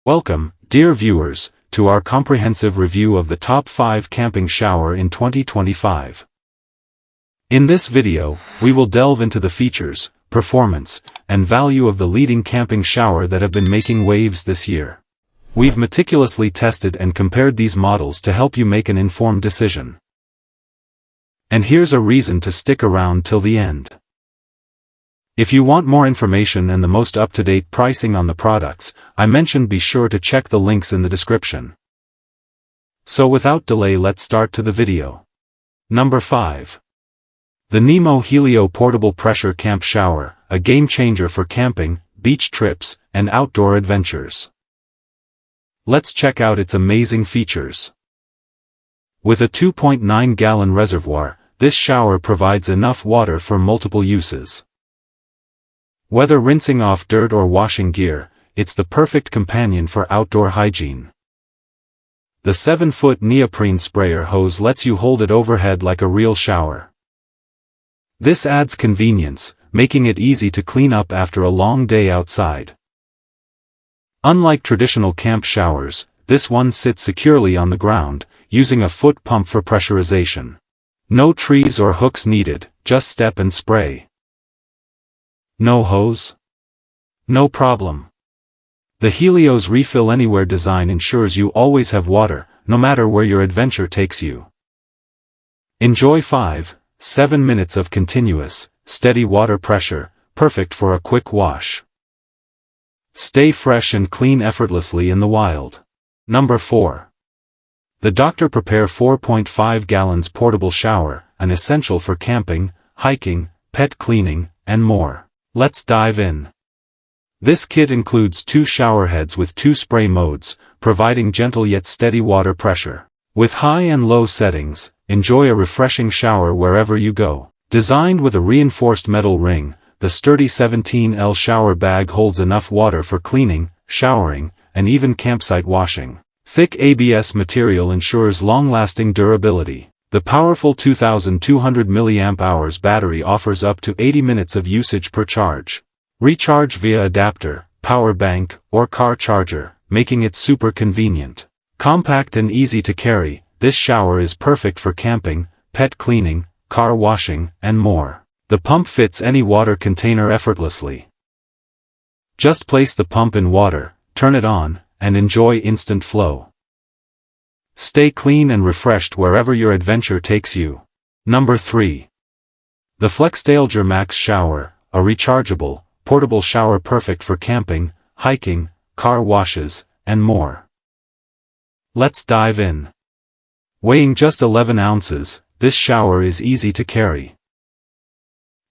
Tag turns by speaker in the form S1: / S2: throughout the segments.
S1: Welcome, dear viewers, to our comprehensive review of the top 5 camping shower in 2025. In this video, we will delve into the features, performance, and value of the leading camping shower that have been making waves this year. We've meticulously tested and compared these models to help you make an informed decision. And here's a reason to stick around till the end. If you want more information and the most up-to-date pricing on the products I mentioned, be sure to check the links in the description. So without delay, let's start to the video. Number 5. The NEMO Helio Portable Pressure Camp Shower, a game changer for camping, beach trips, and outdoor adventures. Let's check out its amazing features. With a 2.9-gallon reservoir, this shower provides enough water for multiple uses. Whether rinsing off dirt or washing gear, it's the perfect companion for outdoor hygiene. The 7-foot neoprene sprayer hose lets you hold it overhead like a real shower. This adds convenience, making it easy to clean up after a long day outside. Unlike traditional camp showers, this one sits securely on the ground, using a foot pump for pressurization. No trees or hooks needed, just step and spray. No hose? No problem. The Helio's Refill Anywhere design ensures you always have water, no matter where your adventure takes you. Enjoy 5-7 minutes of continuous, steady water pressure, perfect for a quick wash. Stay fresh and clean effortlessly in the wild. Number 4. The DR.PREPARE 4.5 gallons portable shower, an essential for camping, hiking, pet cleaning, and more. Let's dive in. This kit includes 2 shower heads with 2 spray modes, providing gentle yet steady water pressure. With high and low settings, enjoy a refreshing shower wherever you go. Designed with a reinforced metal ring, the sturdy 17L shower bag holds enough water for cleaning, showering, and even campsite washing. Thick ABS material ensures long-lasting durability. The powerful 2,200 mAh battery offers up to 80 minutes of usage per charge. Recharge via adapter, power bank, or car charger, making it super convenient. Compact and easy to carry, this shower is perfect for camping, pet cleaning, car washing, and more. The pump fits any water container effortlessly. Just place the pump in water, turn it on, and enjoy instant flow. Stay clean and refreshed wherever your adventure takes you. Number 3. The FLEXTAILGEAR Max Shower, a rechargeable, portable shower perfect for camping, hiking, car washes, and more. Let's dive in. Weighing just 11 ounces, this shower is easy to carry.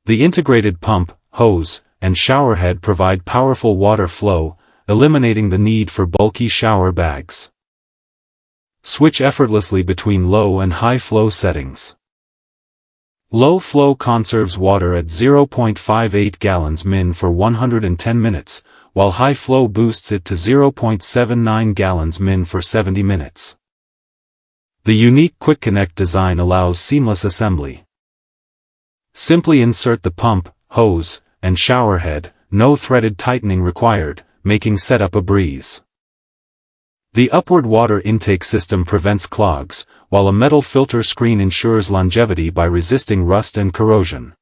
S1: The integrated pump, hose, and shower head provide powerful water flow, eliminating the need for bulky shower bags. Switch effortlessly between low and high flow settings. Low flow conserves water at 0.58 gallons min for 110 minutes, while high flow boosts it to 0.79 gallons min for 70 minutes. The unique Quick Connect design allows seamless assembly. Simply insert the pump, hose, and shower head, no threaded tightening required, making setup a breeze. The upward water intake system prevents clogs, while a metal filter screen ensures longevity by resisting rust and corrosion.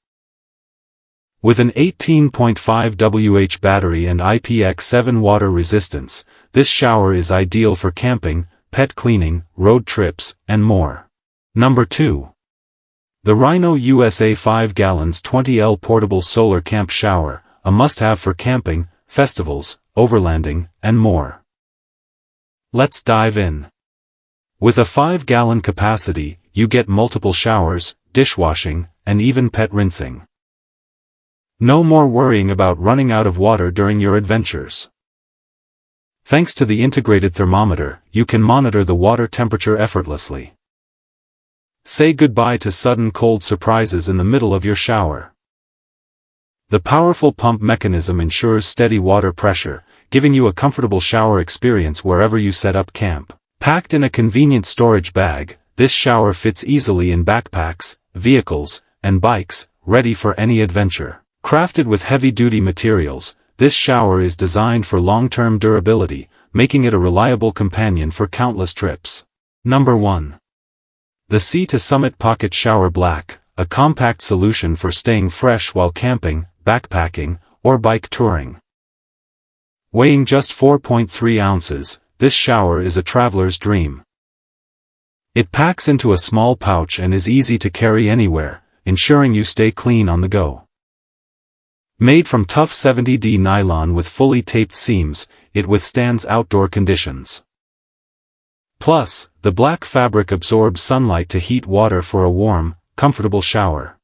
S1: With an 18.5 Wh battery and IPX7 water resistance, this shower is ideal for camping, pet cleaning, road trips, and more. Number 2. The Rhino USA 5 gallons 20L Portable Solar Camp Shower, a must-have for camping, festivals, overlanding, and more. Let's dive in. With a 5-gallon capacity, you get multiple showers, dishwashing, and even pet rinsing. No more worrying about running out of water during your adventures. Thanks to the integrated thermometer, you can monitor the water temperature effortlessly. Say goodbye to sudden cold surprises in the middle of your shower. The powerful pump mechanism ensures steady water pressure, giving you a comfortable shower experience wherever you set up camp. Packed in a convenient storage bag, this shower fits easily in backpacks, vehicles, and bikes, ready for any adventure. Crafted with heavy-duty materials, this shower is designed for long-term durability, making it a reliable companion for countless trips. Number 1. The Sea to Summit Pocket Shower Black, a compact solution for staying fresh while camping, backpacking, or bike touring. Weighing just 4.3 ounces, this shower is a traveler's dream. It packs into a small pouch and is easy to carry anywhere, ensuring you stay clean on the go. Made from tough 70D nylon with fully taped seams, it withstands outdoor conditions. Plus, the black fabric absorbs sunlight to heat water for a warm, comfortable shower.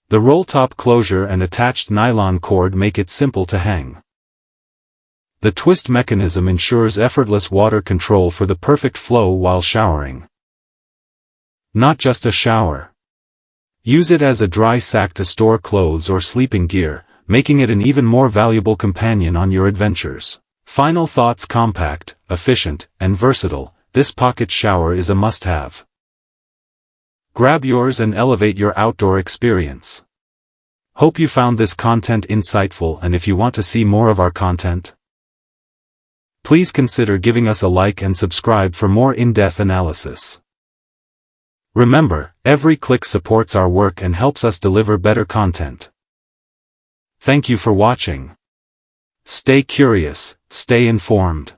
S1: The roll-top closure and attached nylon cord make it simple to hang. The twist mechanism ensures effortless water control for the perfect flow while showering. Not just a shower. Use it as a dry sack to store clothes or sleeping gear, making it an even more valuable companion on your adventures. Final thoughts: compact, efficient, and versatile, this pocket shower is a must-have. Grab yours and elevate your outdoor experience. Hope you found this content insightful, and if you want to see more of our content, please consider giving us a like and subscribe for more in-depth analysis. Remember, every click supports our work and helps us deliver better content. Thank you for watching. Stay curious, stay informed.